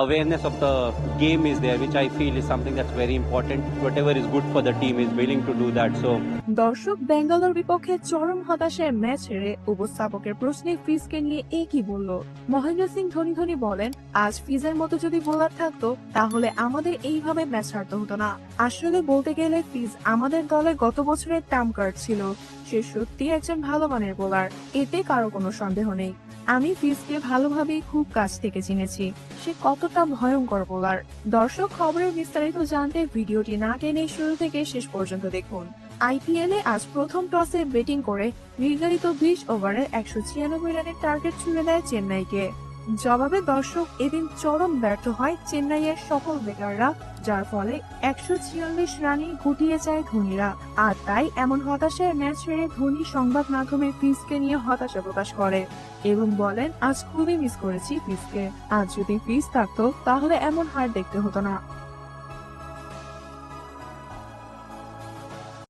awareness of the game is there, which I feel is something that's very important. Whatever is good for the team is willing to do that. So দর্শক, বেঙ্গালোর বিপক্ষে চরম হতাশায় match হেরে উপস্থাপকের প্রশ্নে ফিজকে নিয়ে কি বলল? মহেন্দ্র সিং ধোনি বলেন, আজ ফিজের মতো যদি বোলার থাকতো তাহলে আমাদের এইভাবে ম্যাচ হারতে হতো না। আসলে বলতে গেলে ফিজ আমাদের দলে গত বছরের ট্রাম্প কার্ড ছিল। সে সত্যি একজন ভালো মানের বোলার, এতে কারো কোনো সন্দেহ নেই। আমি ফিজকে ভালোভাবেই খুব কাছ থেকে চিনেছি, সে কতটা ভয়ঙ্কর বোলার। দর্শক, খবরের বিস্তারিত জানতে ভিডিওটি না টেনে শুরু থেকে শেষ পর্যন্ত দেখুন। আইপিএল এ আজ প্রথম টসে ব্যাটিং করে নির্ধারিত 20 ওভারে 196 রানের টার্গেট ছুঁড়ে দেয় চেন্নাইকে। জবাবে দর্শক, এদিন চরম ব্যর্থ হয় চেন্নাইয়ের সকল ব্যাটাররা, যার ফলে 146 রানে গুটিয়ে যায় ধোনিরা। আর তাই এমন হতাশায় ম্যাচ হেরে ধোনি সংবাদ মাধ্যমে ফিজকে নিয়ে হতাশা প্রকাশ করে এবং বলেন, আজ খুবই মিস করেছি ফিজকে। আজ যদি ফিজ থাকতো তাহলে এমন হার দেখতে হতো না।